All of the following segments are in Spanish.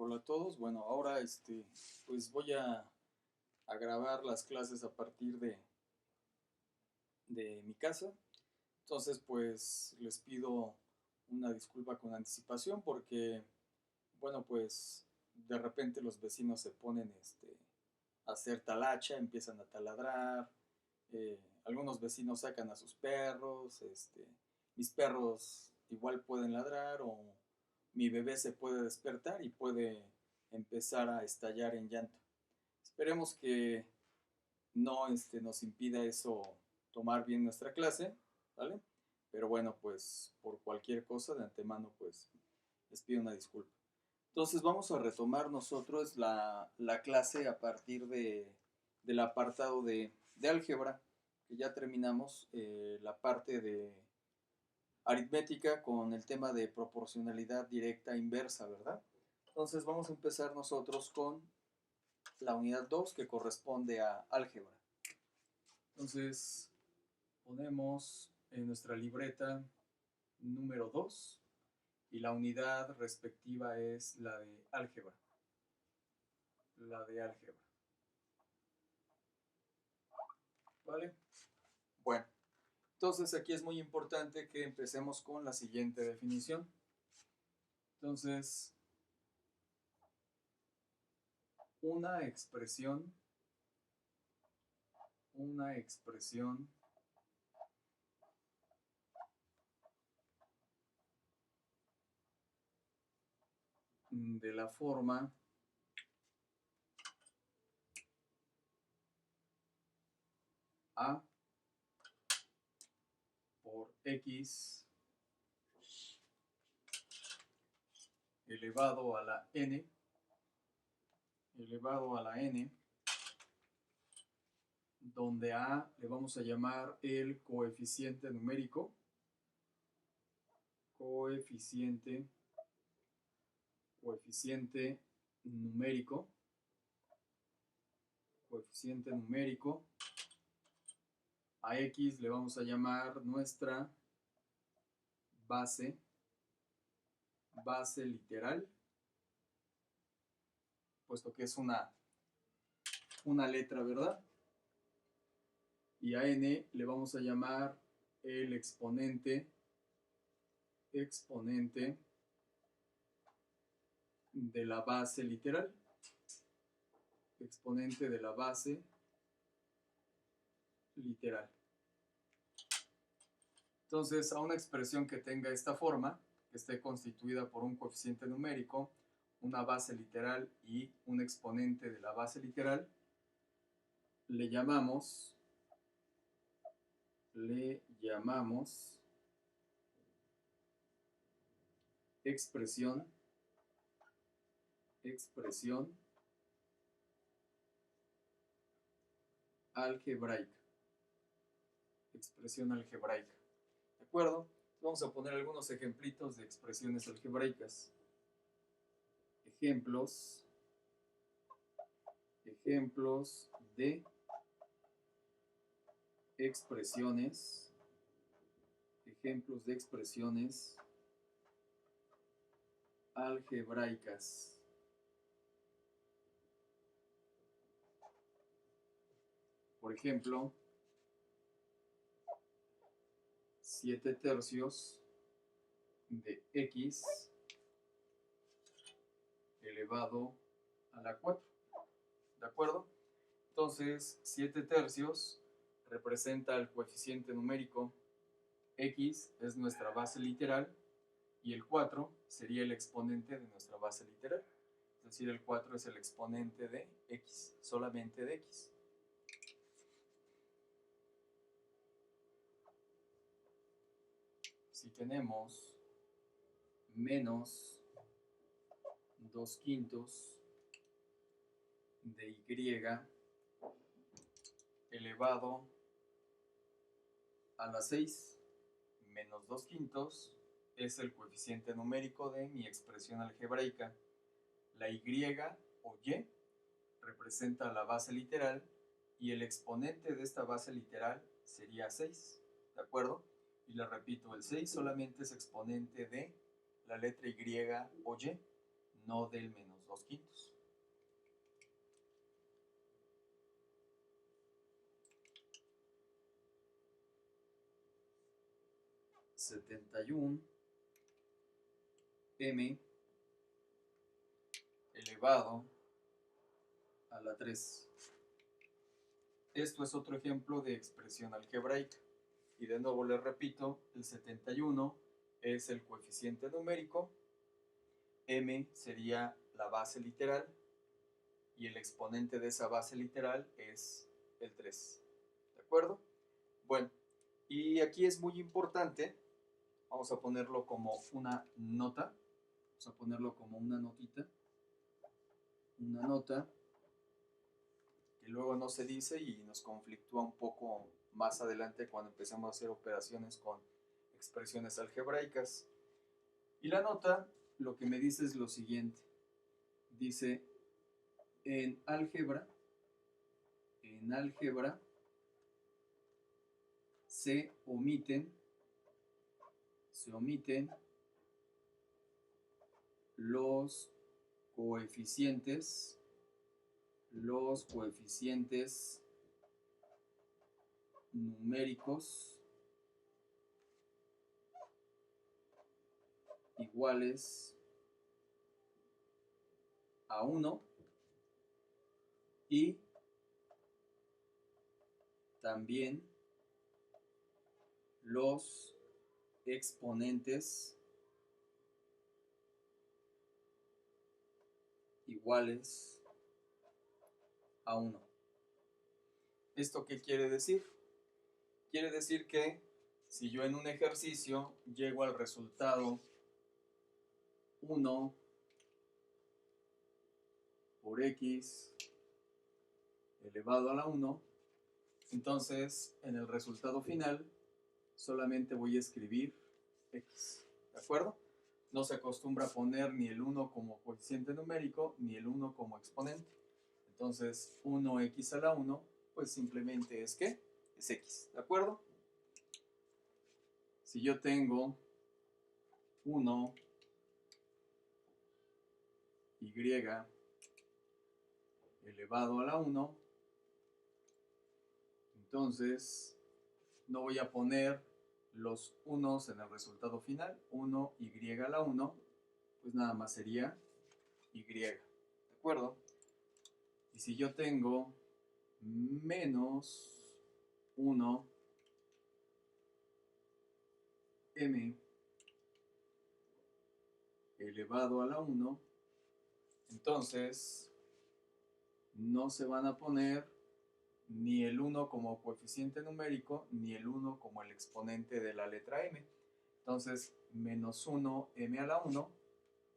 Hola a todos. Bueno, ahora pues voy a grabar las clases a partir de mi casa. Entonces, pues les pido una disculpa con anticipación porque, bueno, pues de repente los vecinos se ponen a hacer talacha, empiezan a taladrar. Algunos vecinos sacan a sus perros. Mis perros igual pueden ladrar o mi bebé se puede despertar y puede empezar a estallar en llanto. Esperemos que no nos impida eso tomar bien nuestra clase, ¿vale? Pero bueno, pues por cualquier cosa de antemano, pues les pido una disculpa. Entonces vamos a retomar nosotros la clase a partir del apartado de álgebra, que ya terminamos la parte de aritmética con el tema de proporcionalidad directa inversa, ¿verdad? Entonces vamos a empezar nosotros con la unidad 2 que corresponde a álgebra. Entonces ponemos en nuestra libreta número 2 y la unidad respectiva es la de álgebra. La de álgebra. ¿Vale? Bueno, entonces aquí es muy importante que empecemos con la siguiente definición. Entonces, una expresión de la forma A por X elevado a la n, donde A le vamos a llamar el coeficiente numérico, numérico, a X le vamos a llamar nuestra base literal, puesto que es una letra, ¿verdad? Y a N le vamos a llamar el exponente de la base literal. Exponente de la base literal. Entonces, a una expresión que tenga esta forma, que esté constituida por un coeficiente numérico, una base literal y un exponente de la base literal, le llamamos expresión algebraica. ¿De acuerdo? Vamos a poner algunos ejemplitos de expresiones algebraicas. Ejemplos de expresiones algebraicas. Por ejemplo, 7/3 de x elevado a la 4. ¿De acuerdo? Entonces, 7/3 representa el coeficiente numérico, x es nuestra base literal y el 4 sería el exponente de nuestra base literal. Es decir, el 4 es el exponente de x, solamente de x. Si tenemos menos 2/5 de y elevado a la 6, menos 2/5 es el coeficiente numérico de mi expresión algebraica. La y o y representa la base literal y el exponente de esta base literal sería 6, ¿de acuerdo? Y le repito, el 6 solamente es exponente de la letra y o y, no del menos 2/5. (71 m elevado a la 3). Esto es otro ejemplo de expresión algebraica. Y de nuevo les repito, el 71 es el coeficiente numérico, m sería la base literal y el exponente de esa base literal es el 3. ¿De acuerdo? Bueno, y aquí es muy importante, vamos a ponerlo como una nota, vamos a ponerlo como una notita, una nota que luego no se dice y nos conflictúa un poco más adelante cuando empezamos a hacer operaciones con expresiones algebraicas. Y la nota lo que me dice es lo siguiente. Dice, en álgebra se omiten los coeficientes numéricos iguales a 1 y también los exponentes iguales a 1. ¿Esto qué quiere decir? Quiere decir que si yo en un ejercicio llego al resultado 1 por x elevado a la 1, entonces en el resultado final solamente voy a escribir x. ¿De acuerdo? No se acostumbra a poner ni el 1 como coeficiente numérico ni el 1 como exponente. Entonces 1x a la 1 pues simplemente es ¿qué? Es x. ¿De acuerdo? Si yo tengo 1 y elevado a la 1, entonces no voy a poner los unos en el resultado final, 1y a la 1, pues nada más sería y, ¿de acuerdo? Y si yo tengo menos 1 m elevado a la 1, entonces no se van a poner ni el 1 como coeficiente numérico, ni el 1 como el exponente de la letra m. Entonces, menos 1 m a la 1,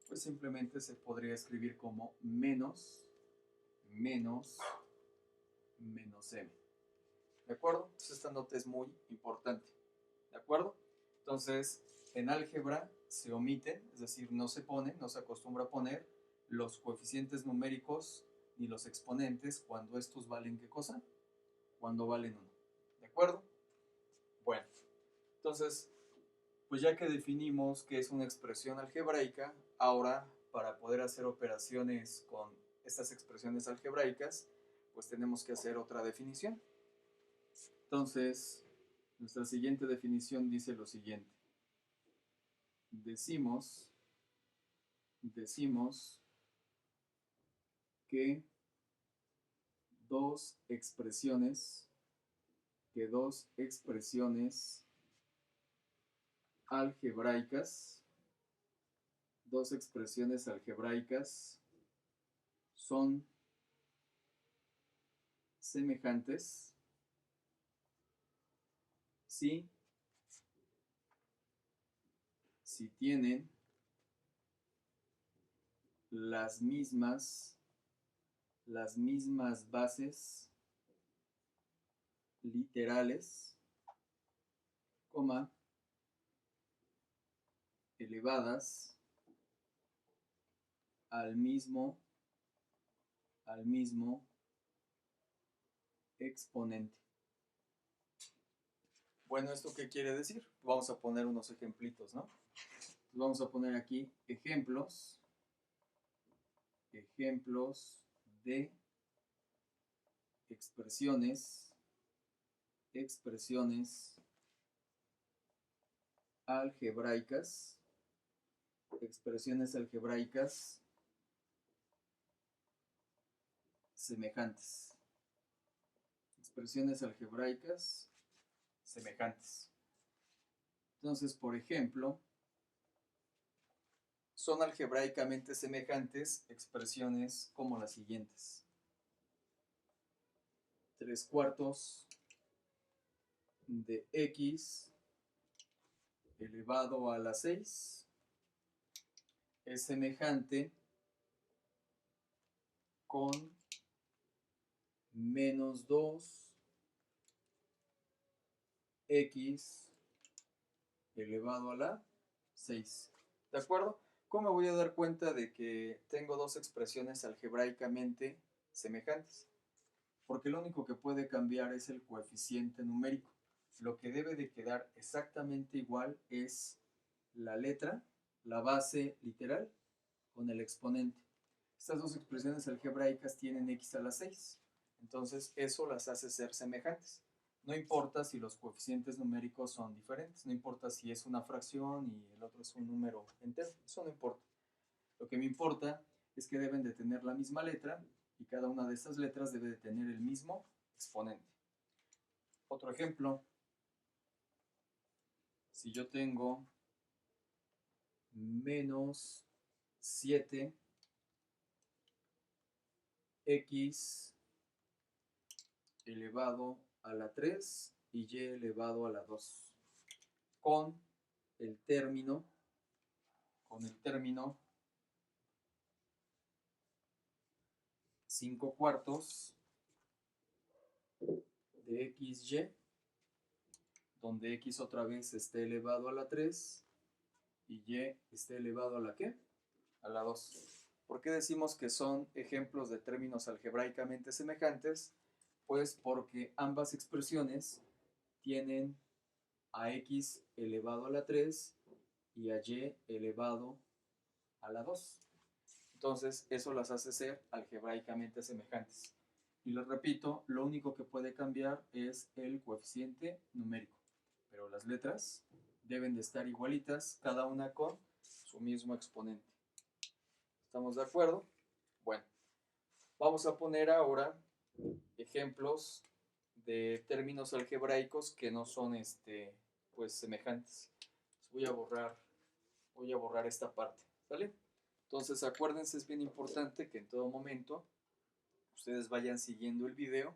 pues simplemente se podría escribir como menos m. ¿De acuerdo? Entonces, esta nota es muy importante. ¿De acuerdo? Entonces, en álgebra se omiten, es decir, no se acostumbra a poner los coeficientes numéricos ni los exponentes cuando estos valen ¿qué cosa? Cuando valen 1. ¿De acuerdo? Bueno, entonces, pues ya que definimos qué es una expresión algebraica, ahora para poder hacer operaciones con estas expresiones algebraicas, pues tenemos que hacer otra definición. Entonces, nuestra siguiente definición dice lo siguiente. Decimos que dos expresiones algebraicas son semejantes si tienen las mismas bases literales, elevadas al mismo exponente. Bueno, ¿esto qué quiere decir? Vamos a poner unos ejemplitos, ¿no? Vamos a poner aquí ejemplos ejemplos de expresiones algebraicas semejantes. Expresiones algebraicas semejantes. Entonces, por ejemplo, son algebraicamente semejantes expresiones como las siguientes. 3/4 de x elevado a la 6 es semejante con menos 2x elevado a la 6. ¿De acuerdo? ¿Cómo me voy a dar cuenta de que tengo dos expresiones algebraicamente semejantes? Porque lo único que puede cambiar es el coeficiente numérico. Lo que debe de quedar exactamente igual es la letra, la base literal, con el exponente. Estas dos expresiones algebraicas tienen x a la 6. Entonces eso las hace ser semejantes. No importa si los coeficientes numéricos son diferentes, no importa si es una fracción y el otro es un número entero, eso no importa. Lo que me importa es que deben de tener la misma letra y cada una de estas letras debe de tener el mismo exponente. Otro ejemplo, si yo tengo menos 7x elevado a la 3 y y elevado a la 2 con el término 5/4 de xy, donde x otra vez esté elevado a la 3 y y esté elevado a la ¿qué? A la 2. ¿Por qué decimos que son ejemplos de términos algebraicamente semejantes? Pues porque ambas expresiones tienen a x elevado a la 3 y a y elevado a la 2. Entonces, eso las hace ser algebraicamente semejantes. Y les repito, lo único que puede cambiar es el coeficiente numérico. Pero las letras deben de estar igualitas, cada una con su mismo exponente. ¿Estamos de acuerdo? Bueno, vamos a poner ahora ejemplos de términos algebraicos que no son pues semejantes. Voy a borrar esta parte, ¿sale? Entonces acuérdense, es bien importante que en todo momento ustedes vayan siguiendo el video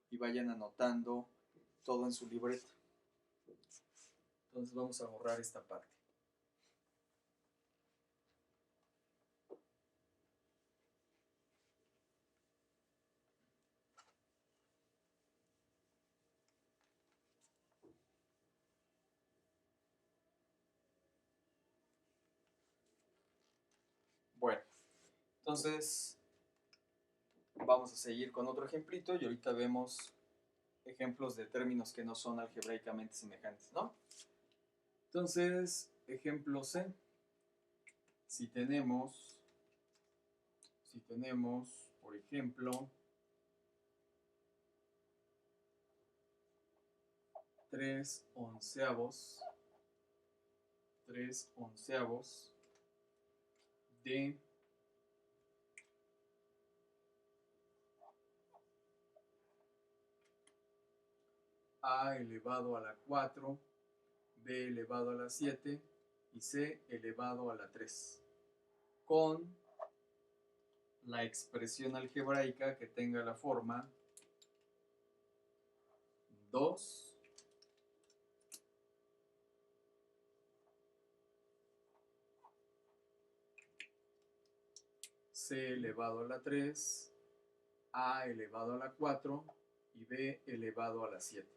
y vayan anotando todo en su libreta. Entonces vamos a borrar esta parte. Bueno, entonces vamos a seguir con otro ejemplito y ahorita vemos ejemplos de términos que no son algebraicamente semejantes, ¿no? Entonces, ejemplo C. Si tenemos, por ejemplo, 3/11 de a elevado a la 4, b elevado a la 7 y c elevado a la 3, con la expresión algebraica que tenga la forma 2 c elevado a la 3, a elevado a la 4 y b elevado a la 7.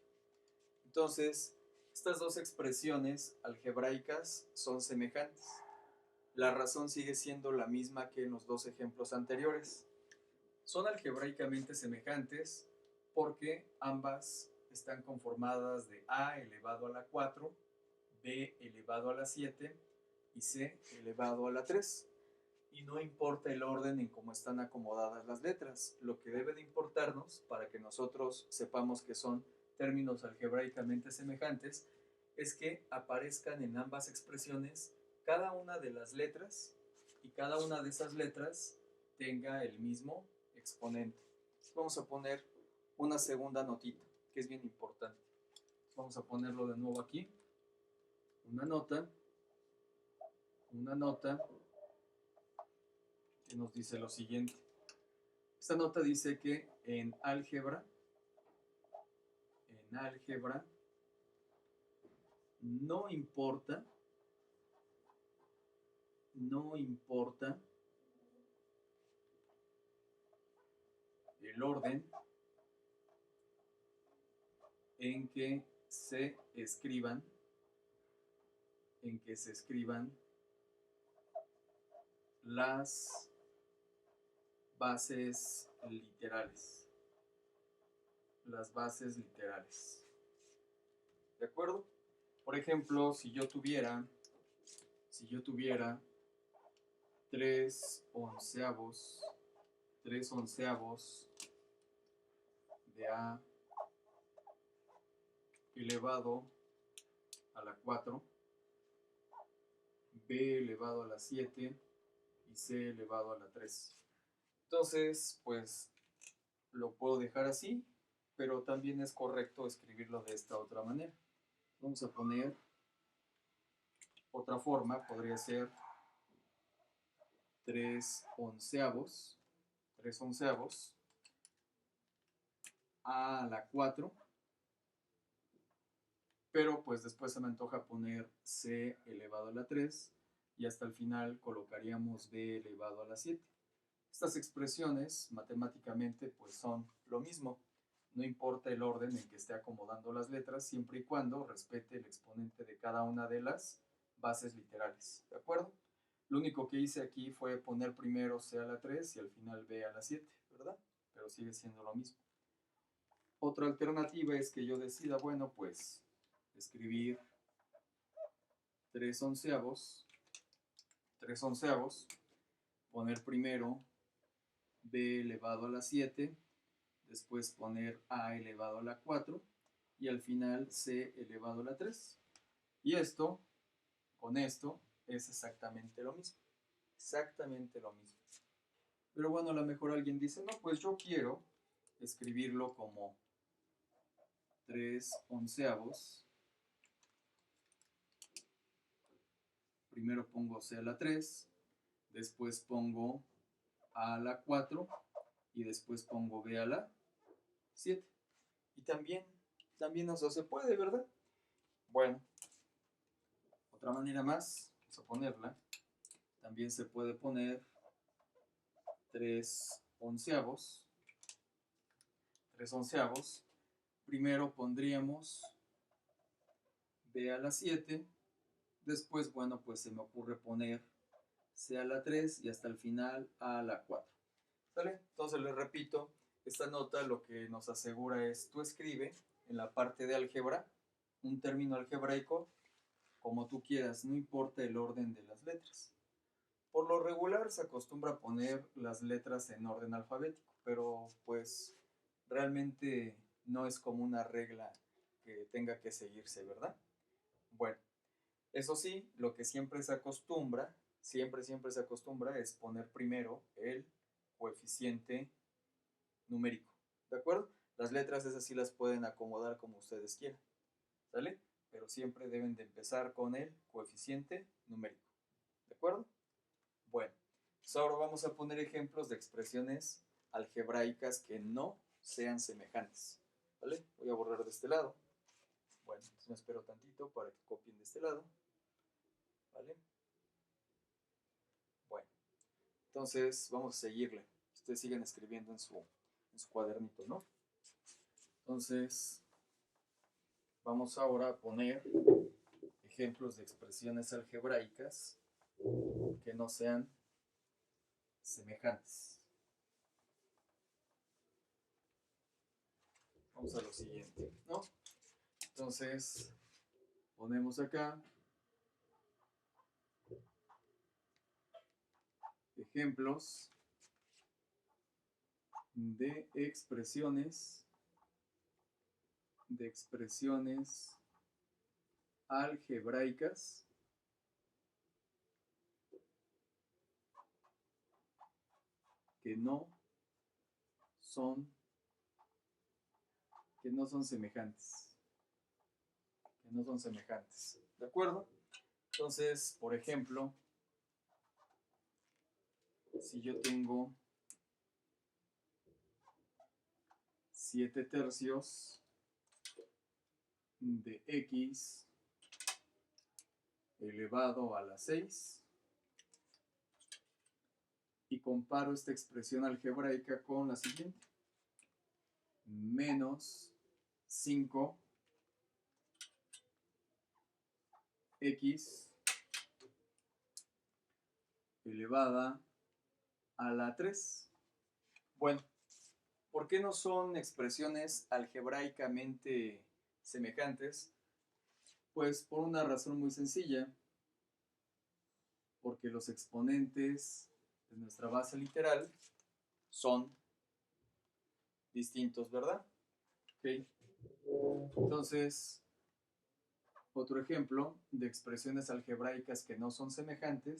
Entonces, estas dos expresiones algebraicas son semejantes. La razón sigue siendo la misma que en los dos ejemplos anteriores. Son algebraicamente semejantes porque ambas están conformadas de a elevado a la 4, b elevado a la 7 y c elevado a la 3. y no importa el orden en cómo están acomodadas las letras. Lo que debe de importarnos para que nosotros sepamos que son términos algebraicamente semejantes es que aparezcan en ambas expresiones cada una de las letras y cada una de esas letras tenga el mismo exponente. Vamos a poner una segunda notita, que es bien importante. Vamos a ponerlo de nuevo aquí. Una nota que nos dice lo siguiente. Esta nota dice que en álgebra no importa el orden en que se escriban las bases literales. ¿De acuerdo? Por ejemplo, si yo tuviera 3/11 de A elevado a la 4, B elevado a la 7 y C elevado a la 3. Entonces, pues lo puedo dejar así, pero también es correcto escribirlo de esta otra manera. Vamos a poner otra forma, podría ser 3/11 a la 4, pero pues después se me antoja poner C elevado a la 3 y hasta el final colocaríamos B elevado a la 7. Estas expresiones matemáticamente pues son lo mismo. No importa el orden en que esté acomodando las letras, siempre y cuando respete el exponente de cada una de las bases literales. ¿De acuerdo? Lo único que hice aquí fue poner primero C a la 3 y al final B a la 7, ¿verdad? Pero sigue siendo lo mismo. Otra alternativa es que yo decida, bueno, pues escribir 3/11, poner primero B elevado a la 7, después poner A elevado a la 4 y al final C elevado a la 3. Y esto, con esto, es exactamente lo mismo. Pero bueno, a lo mejor alguien dice, no, pues yo quiero escribirlo como 3/11. Primero pongo C a la 3, después pongo A a la 4 y después pongo B a la 7. Y también eso se puede, ¿verdad? Bueno, otra manera más, vamos a ponerla. También se puede poner 3/11. Primero pondríamos B a la 7. Después, bueno, pues se me ocurre poner C a la 3 y hasta el final A a la 4. ¿Sale? Entonces les repito, esta nota lo que nos asegura es, tú escribe en la parte de álgebra un término algebraico como tú quieras, no importa el orden de las letras. Por lo regular se acostumbra a poner las letras en orden alfabético, pero pues realmente no es como una regla que tenga que seguirse, ¿verdad? Bueno, eso sí, lo que siempre se acostumbra es poner primero el coeficiente numérico, ¿de acuerdo? Las letras esas sí las pueden acomodar como ustedes quieran, ¿sale? Pero siempre deben de empezar con el coeficiente numérico, ¿de acuerdo? Bueno, pues ahora vamos a poner ejemplos de expresiones algebraicas que no sean semejantes, ¿vale? Voy a borrar de este lado. Bueno, entonces me espero tantito para que copien de este lado, ¿vale? Bueno, entonces vamos a seguirle. Ustedes siguen escribiendo en su cuadernito, ¿no? Entonces, vamos ahora a poner ejemplos de expresiones algebraicas que no sean semejantes. Vamos a lo siguiente, ¿no? Entonces, ponemos acá ejemplos de expresiones algebraicas que no son semejantes. ¿De acuerdo? Entonces, por ejemplo, si yo tengo 7 tercios de x elevado a la 6 y comparo esta expresión algebraica con la siguiente, menos 5 x elevada a la 3. Bueno, ¿por qué no son expresiones algebraicamente semejantes? Pues por una razón muy sencilla, porque los exponentes de nuestra base literal son distintos, ¿verdad? Okay. Entonces, otro ejemplo de expresiones algebraicas que no son semejantes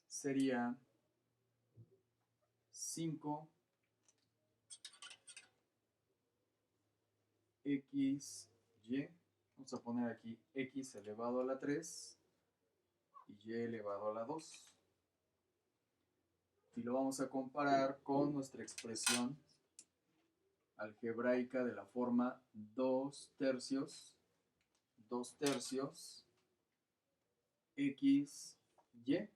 sería 5 xy, vamos a poner aquí x elevado a la 3 y y elevado a la 2. Y lo vamos a comparar con nuestra expresión algebraica de la forma 2 tercios x, y.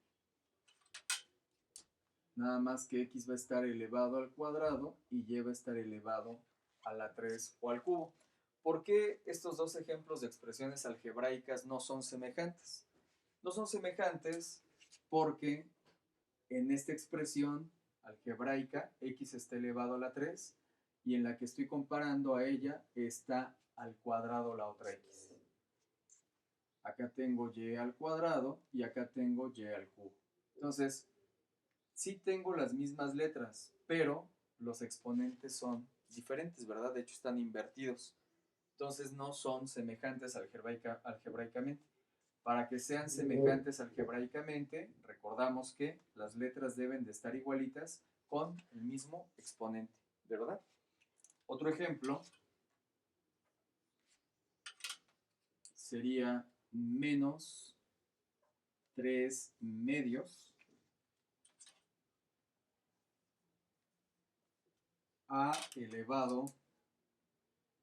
Nada más que x va a estar elevado al cuadrado y y va a estar elevado a la 3 o al cubo. ¿Por qué estos dos ejemplos de expresiones algebraicas no son semejantes? No son semejantes porque en esta expresión algebraica x está elevado a la 3 y en la que estoy comparando a ella está al cuadrado la otra x. Acá tengo y al cuadrado y acá tengo y al cubo. Entonces, sí tengo las mismas letras, pero los exponentes son diferentes, ¿verdad? De hecho, están invertidos. Entonces, no son semejantes algebraicamente. Para que sean semejantes algebraicamente, recordamos que las letras deben de estar igualitas con el mismo exponente, ¿verdad? Otro ejemplo sería menos 3 medios a elevado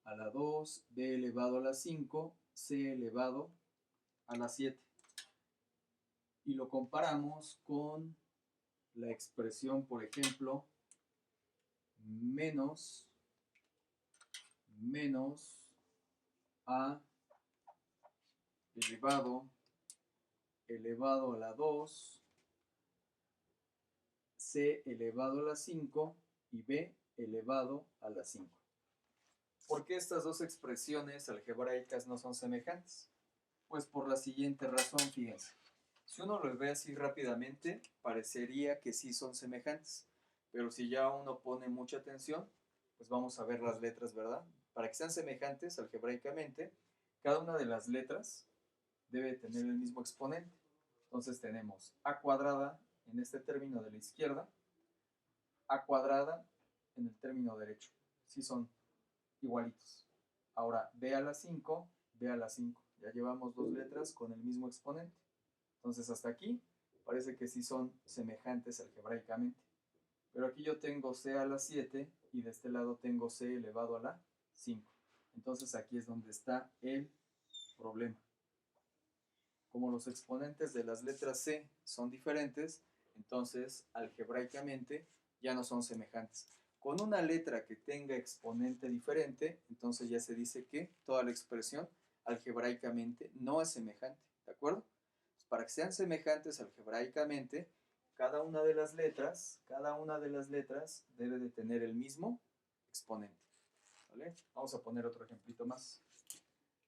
a la 2, b elevado a la 5, c elevado a la 7. Y lo comparamos con la expresión, por ejemplo, menos a elevado a la 2, c elevado a la 5 y b elevado a la 5. ¿Por qué estas dos expresiones algebraicas no son semejantes? Pues por la siguiente razón, fíjense. Si uno los ve así rápidamente, parecería que sí son semejantes. Pero si ya uno pone mucha atención, pues vamos a ver las letras, ¿verdad? Para que sean semejantes algebraicamente, cada una de las letras debe tener el mismo exponente. Entonces tenemos a cuadrada en este término de la izquierda, a cuadrada en el término derecho. Sí son igualitos. Ahora, b a la 5, b a la 5. Ya llevamos dos letras con el mismo exponente. Entonces, hasta aquí parece que sí son semejantes algebraicamente. Pero aquí yo tengo c a la 7 y de este lado tengo c elevado a la 5. Entonces, aquí es donde está el problema. Como los exponentes de las letras c son diferentes, entonces algebraicamente ya no son semejantes. Con una letra que tenga exponente diferente, entonces ya se dice que toda la expresión algebraicamente no es semejante, ¿de acuerdo? Para que sean semejantes algebraicamente, cada una de las letras debe de tener el mismo exponente, ¿vale? Vamos a poner otro ejemplito más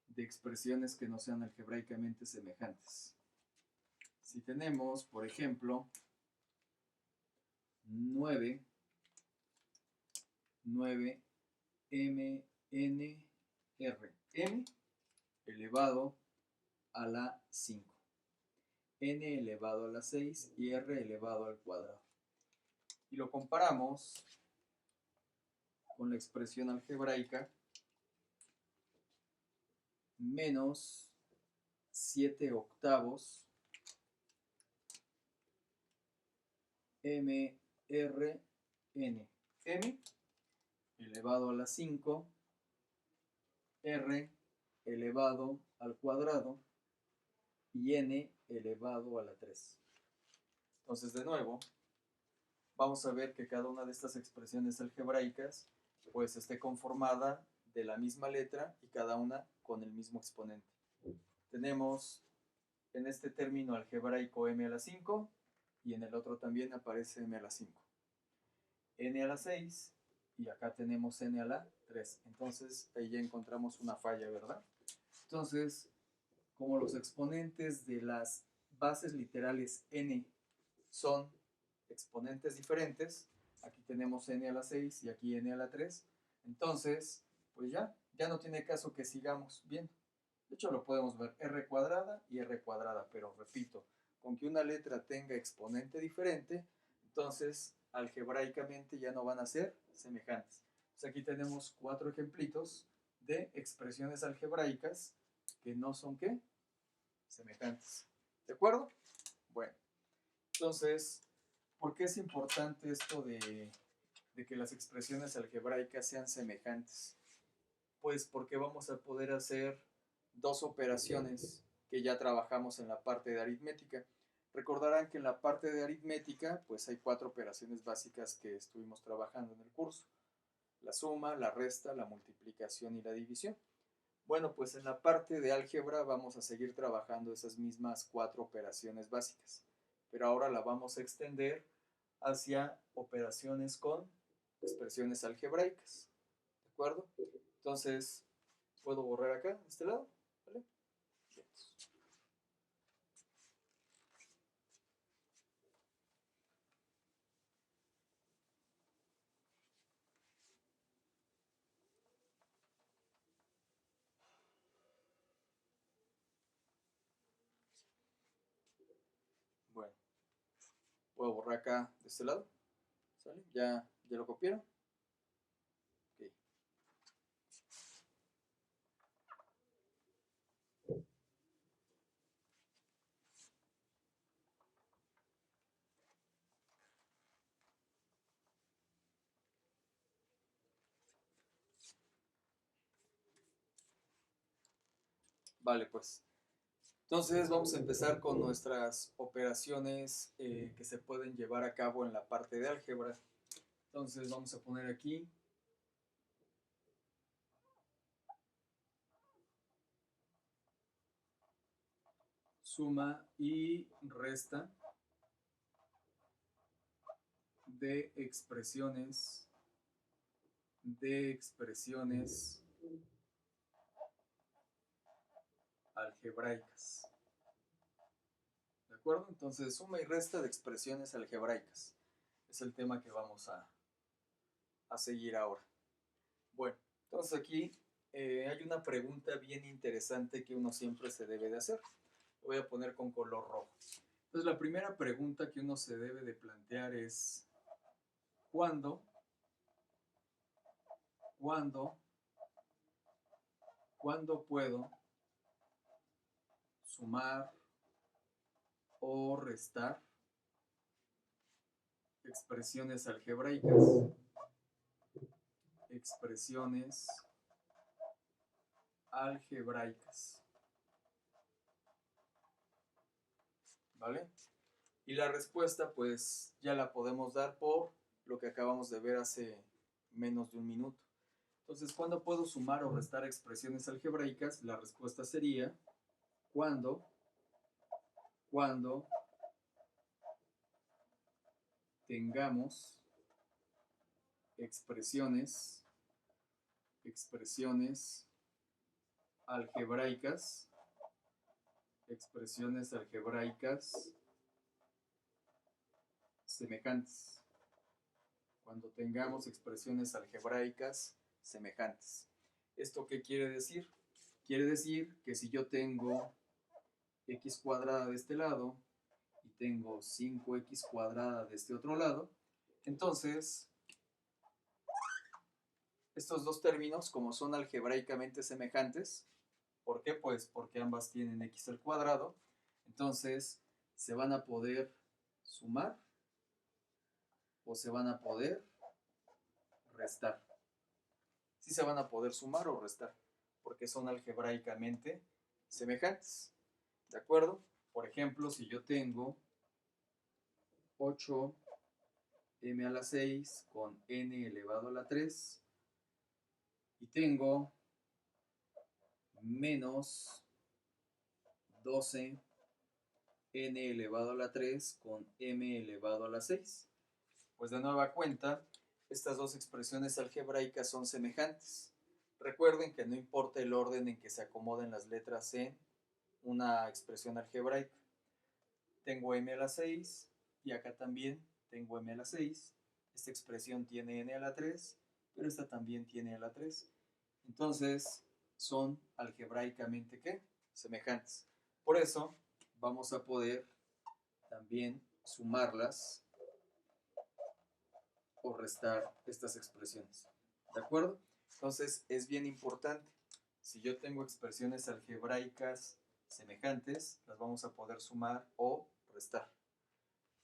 de expresiones que no sean algebraicamente semejantes. Si tenemos, por ejemplo, 9 m n r, m elevado a la 5, n elevado a la 6 y r elevado al cuadrado. Y lo comparamos con la expresión algebraica menos 7 octavos m r n, m elevado a la 5, r elevado al cuadrado y n elevado a la 3. Entonces, de nuevo, vamos a ver que cada una de estas expresiones algebraicas pues esté conformada de la misma letra y cada una con el mismo exponente. Tenemos en este término algebraico m a la 5 y en el otro también aparece m a la 5. N a la 6 y acá tenemos n a la 3. Entonces ahí ya encontramos una falla, ¿verdad? Entonces, como los exponentes de las bases literales n son exponentes diferentes, aquí tenemos n a la 6 y aquí n a la 3, entonces, pues ya no tiene caso que sigamos viendo. De hecho, lo podemos ver r cuadrada y r cuadrada, pero repito, con que una letra tenga exponente diferente, entonces algebraicamente ya no van a ser semejantes. Pues aquí tenemos 4 ejemplitos de expresiones algebraicas que no son, ¿qué? Semejantes. ¿De acuerdo? Bueno, entonces, ¿por qué es importante esto de que las expresiones algebraicas sean semejantes? Pues porque vamos a poder hacer dos operaciones que ya trabajamos en la parte de aritmética. Recordarán que en la parte de aritmética pues hay 4 operaciones básicas que estuvimos trabajando en el curso: la suma, la resta, la multiplicación y la división. Bueno, pues en la parte de álgebra vamos a seguir trabajando esas mismas 4 operaciones básicas, pero ahora la vamos a extender hacia operaciones con expresiones algebraicas. ¿De acuerdo? Entonces, puedo borrar acá, de este lado, ¿vale? Bien. Bueno, puedo borrar acá, de este lado, ¿sale? ¿Ya lo copiaron? Ok. Vale, pues. Entonces vamos a empezar con nuestras operaciones que se pueden llevar a cabo en la parte de álgebra. Entonces vamos a poner aquí suma y resta de expresiones algebraicas. ¿De acuerdo? Entonces, suma y resta de expresiones algebraicas. Es el tema que vamos a seguir ahora. Bueno, entonces aquí hay una pregunta bien interesante que uno siempre se debe de hacer. Lo voy a poner con color rojo. Entonces, la primera pregunta que uno se debe de plantear es: ¿cuándo puedo sumar o restar expresiones algebraicas? ¿Vale? Y la respuesta pues ya la podemos dar por lo que acabamos de ver hace menos de un minuto. Entonces, ¿cuándo puedo sumar o restar expresiones algebraicas? La respuesta sería cuando tengamos expresiones algebraicas semejantes. cuando tengamos expresiones algebraicas semejantes. ¿Esto qué quiere decir? Quiere decir que si yo tengo x cuadrada de este lado y tengo 5x cuadrada de este otro lado, entonces estos dos términos, como son algebraicamente semejantes, ¿por qué? Pues porque ambas tienen x al cuadrado, entonces se van a poder sumar o se van a poder restar. Sí se van a poder sumar o restar, porque son algebraicamente semejantes. ¿De acuerdo? Por ejemplo, si yo tengo 8m a la 6 con n elevado a la 3 y tengo menos 12n elevado a la 3 con m elevado a la 6. Pues de nueva cuenta, estas dos expresiones algebraicas son semejantes. Recuerden que no importa el orden en que se acomoden las letras en una expresión algebraica. Tengo m a la 6 y acá también tengo m a la 6. Esta expresión tiene n a la 3, pero esta también tiene a la 3. Entonces, son algebraicamente ¿qué? Semejantes. Por eso, vamos a poder también sumarlas o restar estas expresiones. ¿De acuerdo? Entonces, es bien importante. Si yo tengo expresiones algebraicas semejantes, las vamos a poder sumar o restar.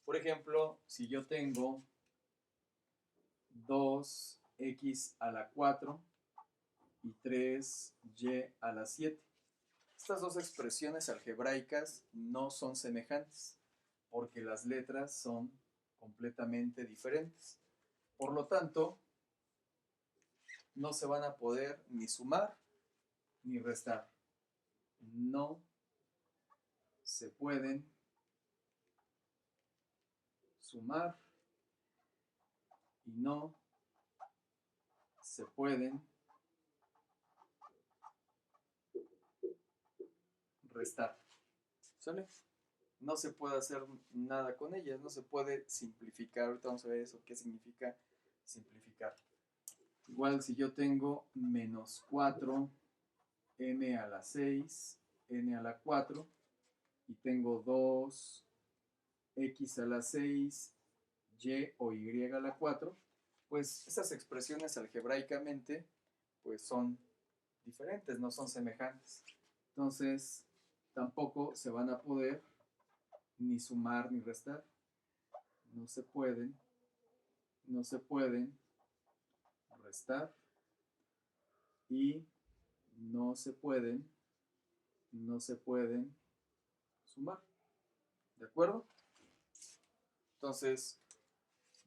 Por ejemplo, si yo tengo 2x a la 4 y 3y a la 7. Estas dos expresiones algebraicas no son semejantes, porque las letras son completamente diferentes. Por lo tanto, no se van a poder ni sumar ni restar. No se pueden sumar y no se pueden restar. ¿Sale? No se puede hacer nada con ellas, no se puede simplificar. Ahorita vamos a ver eso, qué significa simplificar. Igual si yo tengo menos 4m a la 6, n a la 4, y tengo 2x a la 6, y o y a la 4, pues esas expresiones algebraicamente pues son diferentes, no son semejantes. Entonces, tampoco se van a poder ni sumar ni restar. No se pueden restar y no se pueden sumar. ¿De acuerdo? Entonces,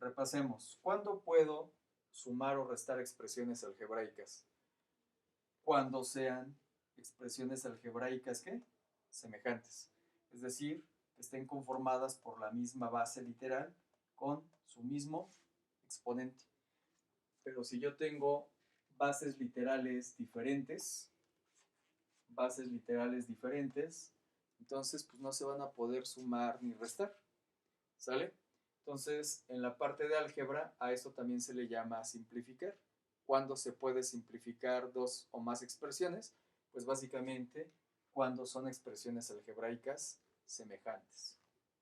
repasemos. ¿Cuándo puedo sumar o restar expresiones algebraicas? Cuando sean expresiones algebraicas ¿qué? Semejantes. Es decir, que estén conformadas por la misma base literal con su mismo exponente. Pero si yo tengo bases literales diferentes, entonces pues no se van a poder sumar ni restar. ¿Sale? Entonces, en la parte de álgebra, a eso también se le llama simplificar. ¿Cuándo se puede simplificar dos o más expresiones? Pues básicamente cuando son expresiones algebraicas semejantes.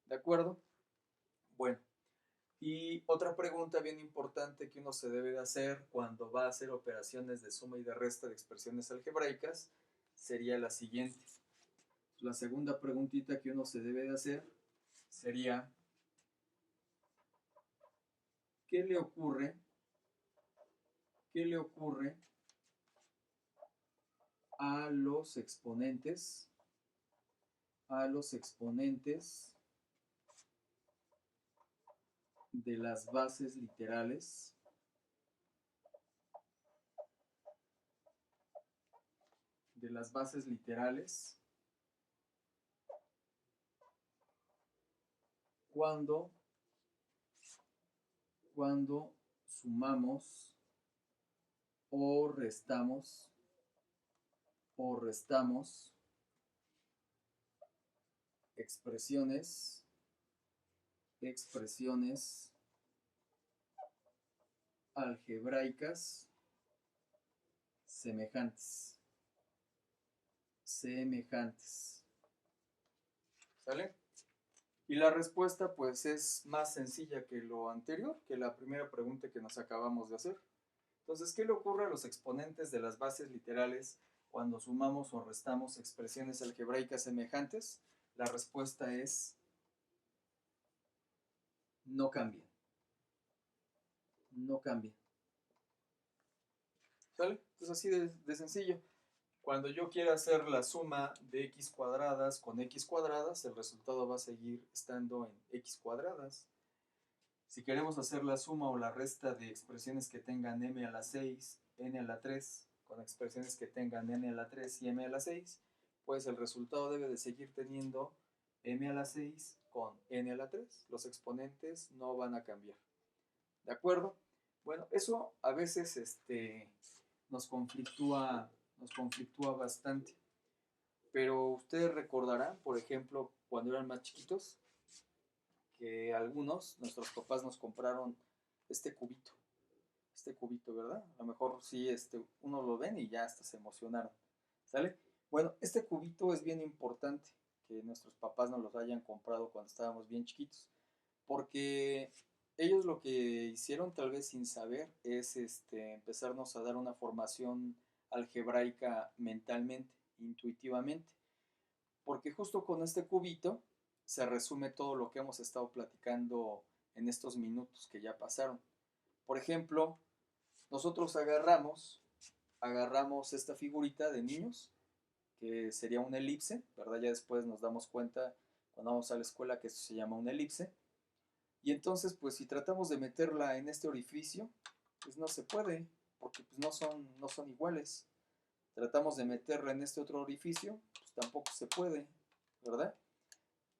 ¿De acuerdo? Bueno, y otra pregunta bien importante que uno se debe de hacer cuando va a hacer operaciones de suma y de resta de expresiones algebraicas sería la siguiente. La segunda preguntita que uno se debe de hacer sería: ¿qué le ocurre a los exponentes de las bases literales cuando sumamos o restamos expresiones algebraicas semejantes. Semejantes. ¿Sale? Y la respuesta pues es más sencilla que lo anterior, que la primera pregunta que nos acabamos de hacer. Entonces, ¿qué le ocurre a los exponentes de las bases literales cuando sumamos o restamos expresiones algebraicas semejantes? La respuesta es no cambian. No cambian. ¿Sale? Entonces así de sencillo. Cuando yo quiera hacer la suma de x cuadradas con x cuadradas, el resultado va a seguir estando en x cuadradas. Si queremos hacer la suma o la resta de expresiones que tengan m a la 6, n a la 3, con expresiones que tengan n a la 3 y m a la 6, pues el resultado debe de seguir teniendo m a la 6 con n a la 3. Los exponentes no van a cambiar. ¿De acuerdo? Bueno, eso a veces nos conflictúa bastante. Pero ustedes recordarán, por ejemplo, cuando eran más chiquitos, que algunos, nuestros papás nos compraron este cubito, ¿verdad? A lo mejor sí, uno lo ven y ya hasta se emocionaron, ¿sale? Bueno, este cubito es bien importante que nuestros papás nos los hayan comprado cuando estábamos bien chiquitos, porque ellos lo que hicieron, tal vez sin saber, es empezarnos a dar una formación algebraica mentalmente, intuitivamente, porque justo con este cubito se resume todo lo que hemos estado platicando en estos minutos que ya pasaron. Por ejemplo, nosotros agarramos esta figurita de niños, que sería una elipse, ¿verdad? Ya después nos damos cuenta cuando vamos a la escuela que esto se llama una elipse. Y entonces, pues si tratamos de meterla en este orificio, pues no se puede, porque pues no son iguales. Tratamos de meterla en este otro orificio, pues tampoco se puede, ¿verdad?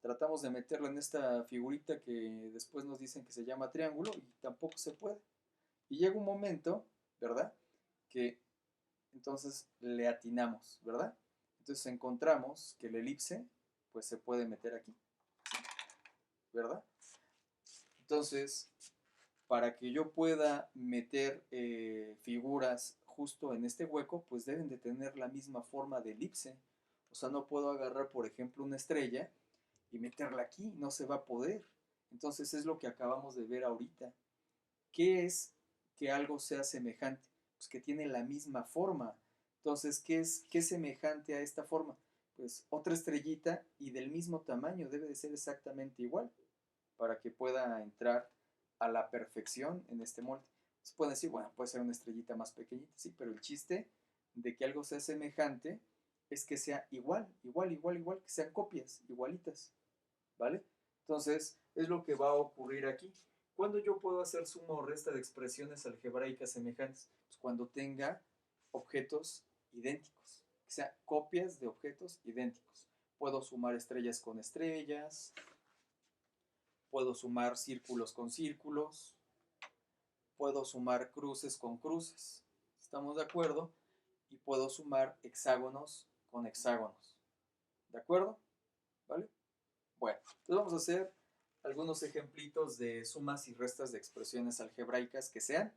Tratamos de meterla en esta figurita que después nos dicen que se llama triángulo y tampoco se puede. Y llega un momento, ¿verdad? Que entonces le atinamos, ¿verdad? Entonces encontramos que la elipse, pues se puede meter aquí, ¿verdad? Entonces, para que yo pueda meter figuras justo en este hueco, pues deben de tener la misma forma de elipse. O sea, no puedo agarrar, por ejemplo, una estrella y meterla aquí, no se va a poder. Entonces es lo que acabamos de ver ahorita. ¿Qué es que algo sea semejante? Pues que tiene la misma forma. Entonces, ¿qué es semejante a esta forma? Pues otra estrellita y del mismo tamaño, debe de ser exactamente igual para que pueda entrar a la perfección en este molde. Se pueden decir, bueno, puede ser una estrellita más pequeñita, sí, pero el chiste de que algo sea semejante es que sea igual, que sean copias, igualitas, ¿vale? Entonces, es lo que va a ocurrir aquí. ¿Cuándo yo puedo hacer suma o resta de expresiones algebraicas semejantes? Pues cuando tenga objetos idénticos, que sean copias de objetos idénticos. Puedo sumar estrellas con estrellas, puedo sumar círculos con círculos, puedo sumar cruces con cruces, ¿estamos de acuerdo? Y puedo sumar hexágonos con hexágonos, ¿de acuerdo? ¿Vale? Bueno, entonces vamos a hacer algunos ejemplitos de sumas y restas de expresiones algebraicas que sean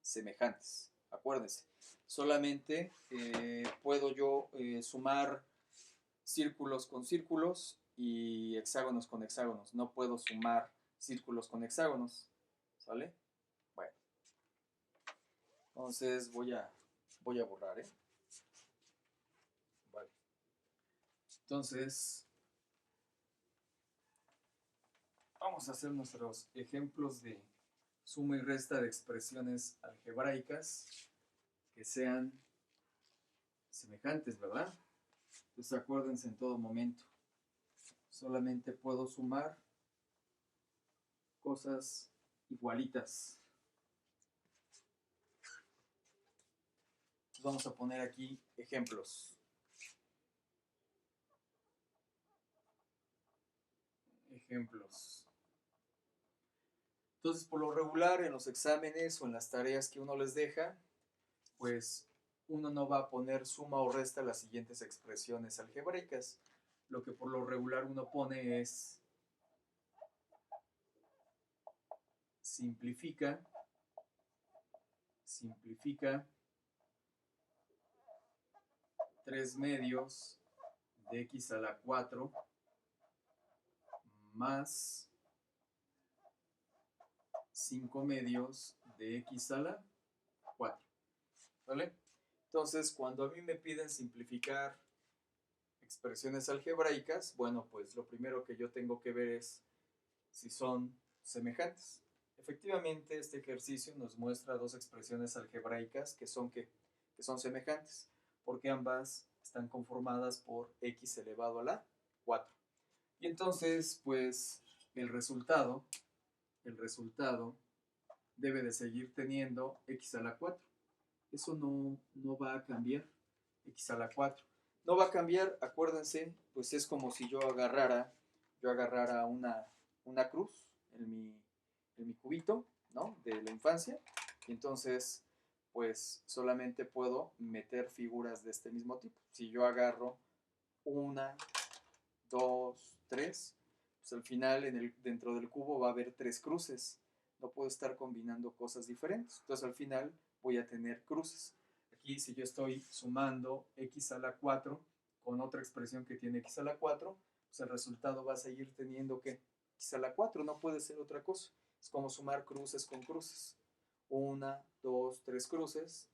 semejantes. Acuérdense, solamente puedo yo sumar círculos con círculos y hexágonos con hexágonos. No puedo sumar círculos con hexágonos. ¿Sale? Bueno, entonces voy a borrar, ¿eh? Vale. Entonces, vamos a hacer nuestros ejemplos de suma y resta de expresiones algebraicas que sean semejantes, ¿verdad? Entonces acuérdense en todo momento. Solamente puedo sumar cosas igualitas. Entonces vamos a poner aquí ejemplos. Ejemplos. Entonces, por lo regular, en los exámenes o en las tareas que uno les deja, pues uno no va a poner suma o resta las siguientes expresiones algebraicas. Lo que por lo regular uno pone es simplifica simplifica 3 medios de x a la 4 más 5 medios de x a la 4. ¿Vale? Entonces, cuando a mí me piden simplificar expresiones algebraicas, bueno, pues lo primero que yo tengo que ver es si son semejantes. Efectivamente, este ejercicio nos muestra dos expresiones algebraicas que son semejantes, porque ambas están conformadas por x elevado a la 4. Y entonces, pues, el resultado debe de seguir teniendo x a la 4. Eso no va a cambiar, x a la 4. No va a cambiar, acuérdense, pues es como si yo agarrara una cruz en mi cubito, ¿no? De la infancia. Y entonces, pues solamente puedo meter figuras de este mismo tipo. Si yo agarro una, dos, tres, pues al final dentro del cubo va a haber tres cruces. No puedo estar combinando cosas diferentes. Entonces al final voy a tener cruces. Aquí si yo estoy sumando x a la 4 con otra expresión que tiene x a la 4, pues el resultado va a seguir teniendo que x a la 4, no puede ser otra cosa. Es como sumar cruces con cruces. Una, dos, tres cruces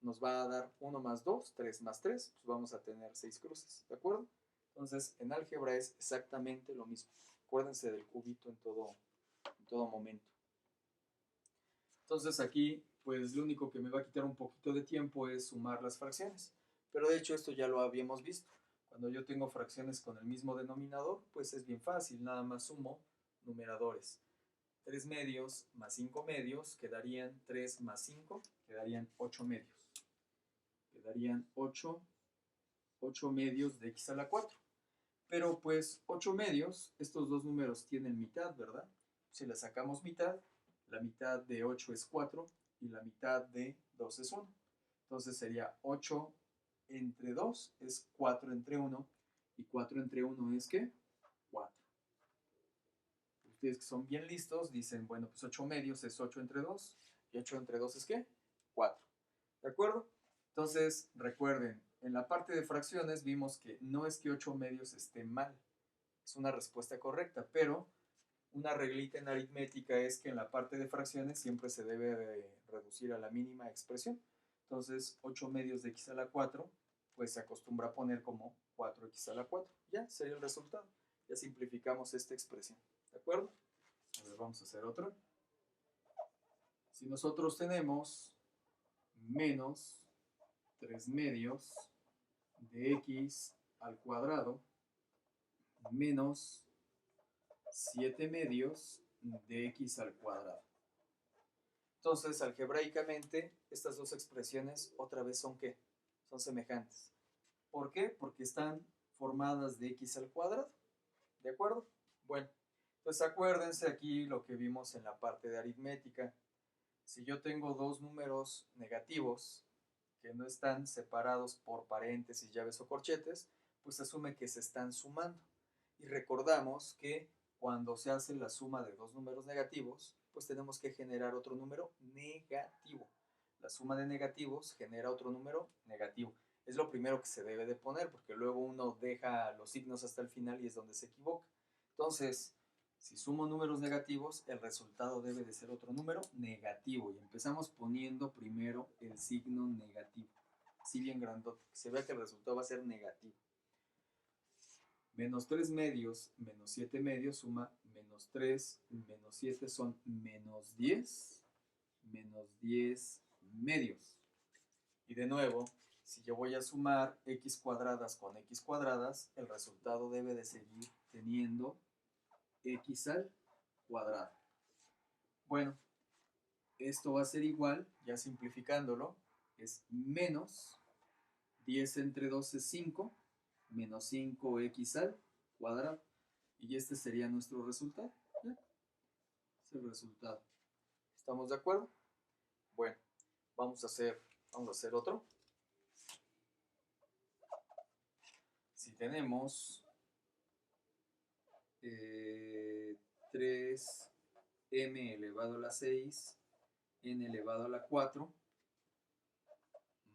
nos va a dar 1 más 2, 3 más 3, pues vamos a tener 6 cruces, ¿de acuerdo? Entonces, en álgebra es exactamente lo mismo. Acuérdense del cubito en todo momento. Entonces aquí, pues lo único que me va a quitar un poquito de tiempo es sumar las fracciones. Pero de hecho esto ya lo habíamos visto. Cuando yo tengo fracciones con el mismo denominador, pues es bien fácil, nada más sumo numeradores. 3 medios más 5 medios quedarían 3 más 5, quedarían 8 medios. Quedarían 8 medios de x a la 4. Pero pues 8 medios, estos dos números tienen mitad, ¿verdad? Si le sacamos mitad, la mitad de 8 es 4 y la mitad de 2 es 1. Entonces sería 8 entre 2 es 4 entre 1 y 4 entre 1 es ¿qué? 4. Ustedes que son bien listos dicen, bueno, pues 8 medios es 8 entre 2 y 8 entre 2 es ¿qué? 4. ¿De acuerdo? Entonces, recuerden, en la parte de fracciones vimos que no es que 8 medios esté mal, es una respuesta correcta, pero una reglita en aritmética es que en la parte de fracciones siempre se debe de reducir a la mínima expresión. Entonces, 8 medios de x a la 4, pues se acostumbra a poner como 4x a la 4. Ya sería el resultado. Ya simplificamos esta expresión. ¿De acuerdo? A ver, vamos a hacer otro. Si nosotros tenemos menos 3 medios de x al cuadrado menos 7 medios de x al cuadrado. Entonces, algebraicamente, estas dos expresiones otra vez son ¿qué? Son semejantes. ¿Por qué? Porque están formadas de x al cuadrado. ¿De acuerdo? Bueno, pues acuérdense aquí lo que vimos en la parte de aritmética. Si yo tengo dos números negativos que no están separados por paréntesis, llaves o corchetes, pues asume que se están sumando. Y recordamos que cuando se hace la suma de dos números negativos, pues tenemos que generar otro número negativo. La suma de negativos genera otro número negativo. Es lo primero que se debe de poner, porque luego uno deja los signos hasta el final y es donde se equivoca. Entonces, si sumo números negativos, el resultado debe de ser otro número negativo. Y empezamos poniendo primero el signo negativo. Así bien grandote, que se vea que el resultado va a ser negativo. Menos 3 medios menos 7 medios suma menos 3 menos 7 son menos 10 medios. Y de nuevo, si yo voy a sumar x cuadradas con x cuadradas, el resultado debe de seguir teniendo x al cuadrado. Bueno, esto va a ser igual, ya simplificándolo, es menos 10 entre 2 es 5, menos 5x al cuadrado. Y este sería nuestro resultado. ¿Ya? Es el resultado. ¿Estamos de acuerdo? Bueno, vamos a hacer otro. Si tenemos 3m elevado a la 6, n elevado a la 4,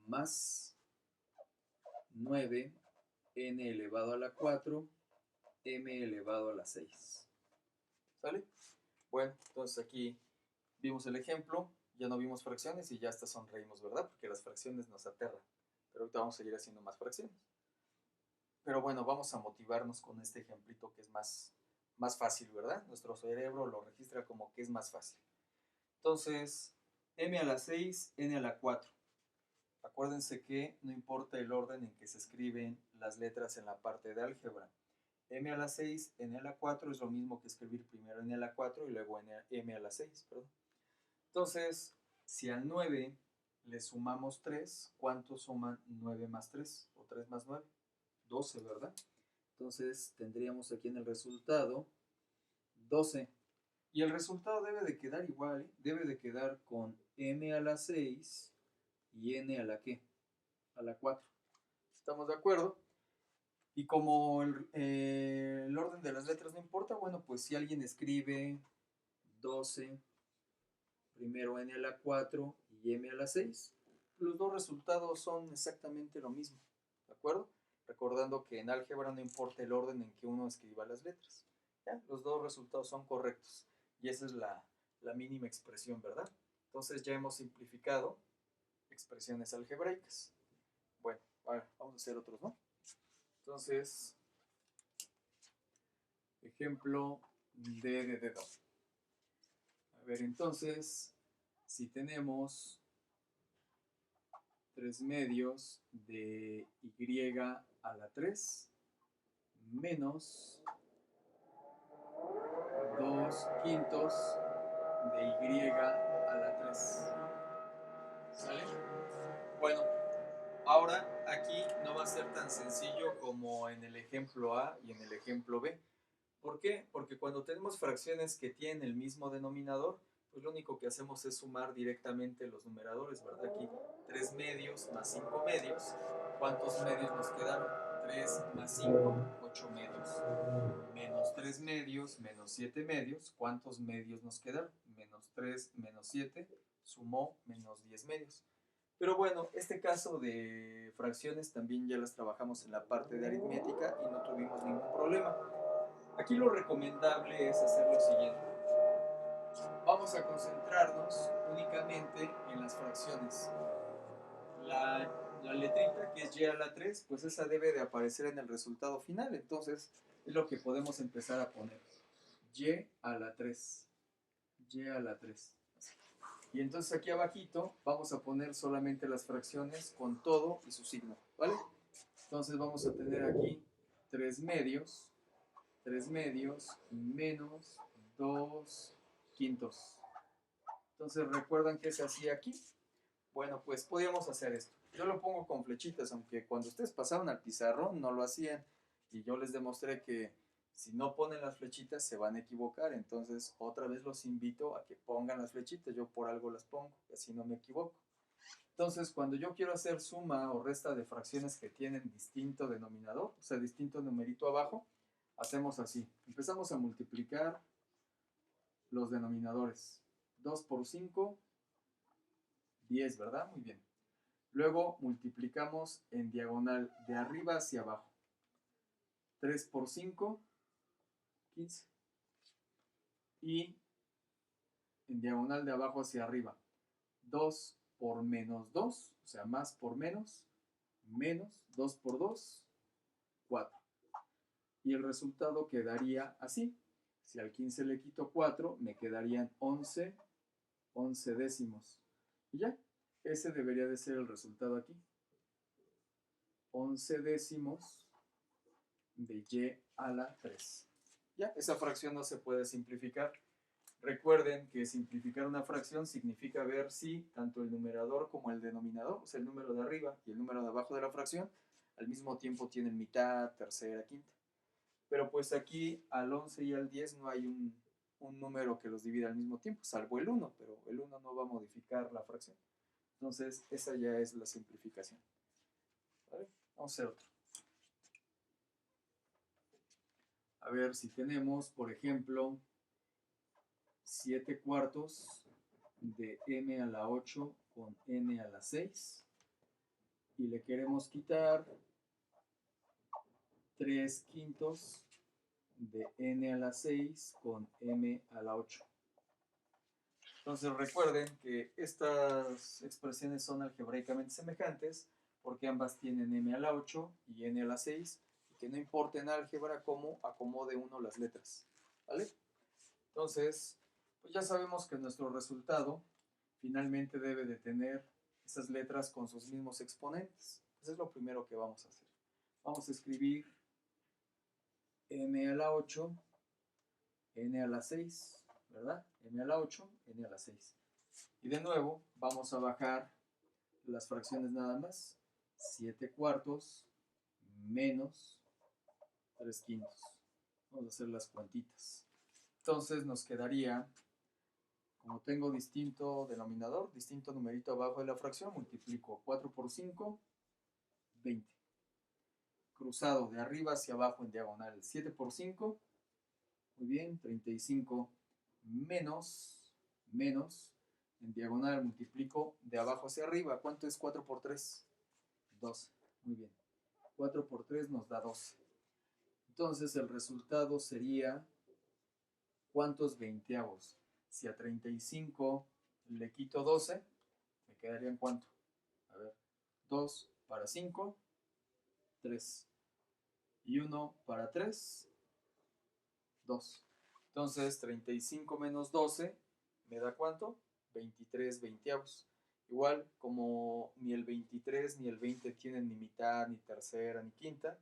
más 9 n elevado a la 4 m elevado a la 6. ¿Sale? Bueno, entonces aquí vimos el ejemplo, ya no vimos fracciones y ya hasta sonreímos, ¿verdad? Porque las fracciones nos aterran. Pero ahorita vamos a seguir haciendo más fracciones. Pero bueno, vamos a motivarnos con este ejemplito que es más fácil, ¿verdad? Nuestro cerebro lo registra como que es más fácil. Entonces, m a la 6, n a la 4. Acuérdense que no importa el orden en que se escriben las letras en la parte de álgebra. M a la 6, n a la 4 es lo mismo que escribir primero n a la 4 y luego m a la 6, perdón. Entonces, si al 9 le sumamos 3, ¿cuánto suman 9 más 3? O 3 más 9. 12, ¿verdad? Entonces tendríamos aquí en el resultado 12. Y el resultado debe de quedar igual, ¿eh? Debe de quedar con m a la 6 y n a la ¿qué? A la 4. ¿Estamos de acuerdo? Y como el orden de las letras no importa, bueno, pues si alguien escribe 12, primero n a la 4 y m a la 6, los dos resultados son exactamente lo mismo, ¿de acuerdo? Recordando que en álgebra no importa el orden en que uno escriba las letras. ¿Ya? Los dos resultados son correctos. Y esa es la mínima expresión, ¿verdad? Entonces ya hemos simplificado expresiones algebraicas. Bueno, ahora vamos a hacer otros, ¿no? Entonces, ejemplo de dedo. A ver, entonces, si tenemos 3 medios de y a la 3 menos 2 quintos de y a la 3. ¿Sale? Bueno, ahora aquí no va a ser tan sencillo como en el ejemplo A y en el ejemplo B. ¿Por qué? Porque cuando tenemos fracciones que tienen el mismo denominador, pues lo único que hacemos es sumar directamente los numeradores, ¿verdad? Aquí 3 medios más 5 medios. ¿Cuántos medios nos quedaron? 3 más 5, 8 medios. Menos 3 medios, menos 7 medios. ¿Cuántos medios nos quedaron? Menos 3, menos 7, sumó menos 10 medios. Pero bueno, este caso de fracciones también ya las trabajamos en la parte de aritmética y no tuvimos ningún problema. Aquí lo recomendable es hacer lo siguiente. Vamos a concentrarnos únicamente en las fracciones. La letrita que es y a la 3, pues esa debe de aparecer en el resultado final. Entonces es lo que podemos empezar a poner. Y a la 3. Y a la 3. Y entonces aquí abajito vamos a poner solamente las fracciones con todo y su signo, ¿vale? Entonces vamos a tener aquí 3 medios menos 2 quintos. Entonces, ¿recuerdan qué se hacía aquí? Bueno, pues podíamos hacer esto. Yo lo pongo con flechitas, aunque cuando ustedes pasaron al pizarrón no lo hacían. Y yo les demostré que si no ponen las flechitas se van a equivocar. Entonces, otra vez los invito a que pongan las flechitas. Yo por algo las pongo, así no me equivoco. Entonces, cuando yo quiero hacer suma o resta de fracciones que tienen distinto denominador, o sea, distinto numerito abajo, hacemos así. Empezamos a multiplicar los denominadores. 2 por 5, 10, ¿verdad? Muy bien. Luego multiplicamos en diagonal de arriba hacia abajo. 3 por 5, 15. Y en diagonal de abajo hacia arriba. 2 por menos 2, o sea, más por menos 2 por 2, 4. Y el resultado quedaría así. Si al 15 le quito 4, me quedarían 11 décimos. Y ya, ese debería de ser el resultado aquí. 11 décimos de y a la 3. Ya, esa fracción no se puede simplificar. Recuerden que simplificar una fracción significa ver si tanto el numerador como el denominador, o sea, el número de arriba y el número de abajo de la fracción, al mismo tiempo tienen mitad, tercera, quinta. Pero pues aquí al 11 y al 10 no hay un número que los divida al mismo tiempo, salvo el 1, pero el 1 no va a modificar la fracción. Entonces, esa ya es la simplificación. ¿Vale? Vamos a hacer otro. A ver si tenemos, por ejemplo, 7 cuartos de m a la 8 con n a la 6 y le queremos quitar 3/5 de n a la 6 con m a la 8. Entonces recuerden que estas expresiones son algebraicamente semejantes porque ambas tienen m a la 8 y n a la 6 y que no importa en álgebra cómo acomode uno las letras, ¿vale? Entonces, pues ya sabemos que nuestro resultado finalmente debe de tener esas letras con sus mismos exponentes. Eso es lo primero que vamos a hacer. Vamos a escribir m a la 8, n a la 6, ¿verdad? M a la 8, n a la 6. Y de nuevo, vamos a bajar las fracciones nada más. 7/4 menos 3/5. Vamos a hacer las cuentitas. Entonces nos quedaría, como tengo distinto denominador, distinto numerito abajo de la fracción, multiplico 4 por 5, 20. Cruzado de arriba hacia abajo en diagonal, 7 por 5, muy bien, 35 menos, en diagonal multiplico de abajo hacia arriba. ¿Cuánto es 4 por 3? 12, muy bien. 4 por 3 nos da 12. Entonces el resultado sería, ¿cuántos veinteavos? Si a 35 le quito 12, me quedarían ¿cuánto? A ver, 2 para 5, 3. Y 1 para 3, 2. Entonces 35 menos 12 me da ¿cuánto? 23 veinteavos. Igual, como ni el 23 ni el 20 tienen ni mitad, ni tercera, ni quinta,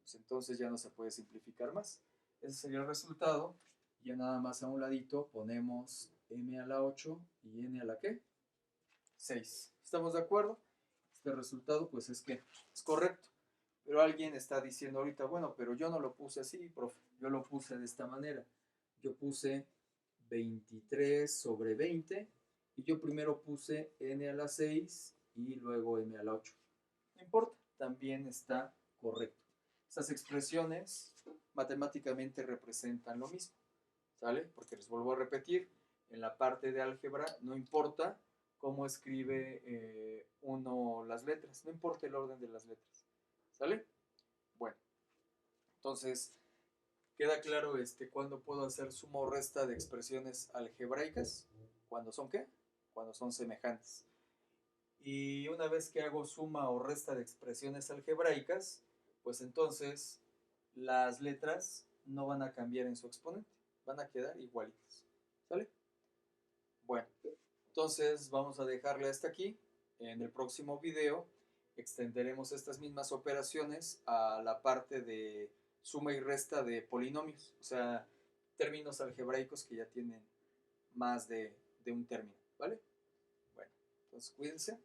pues entonces ya no se puede simplificar más. Ese sería el resultado. Ya nada más a un ladito ponemos m a la 8 y n a la ¿qué? 6. ¿Estamos de acuerdo? Este resultado pues es que es correcto. Pero alguien está diciendo ahorita, bueno, pero yo no lo puse así, profe. Yo lo puse de esta manera. Yo puse 23 sobre 20 y yo primero puse n a la 6 y luego m a la 8. No importa, también está correcto. Estas expresiones matemáticamente representan lo mismo, ¿sale? Porque les vuelvo a repetir, en la parte de álgebra no importa cómo escribe uno las letras, no importa el orden de las letras, ¿sale? Bueno, entonces, ¿queda claro cuándo puedo hacer suma o resta de expresiones algebraicas? ¿Cuándo son qué? Cuando son semejantes. Y una vez que hago suma o resta de expresiones algebraicas, pues entonces las letras no van a cambiar en su exponente, van a quedar igualitas, ¿sale? Bueno, entonces vamos a dejarle hasta aquí. En el próximo video extenderemos estas mismas operaciones a la parte de suma y resta de polinomios, o sea, términos algebraicos que ya tienen más de un término, ¿vale? Bueno, entonces cuídense.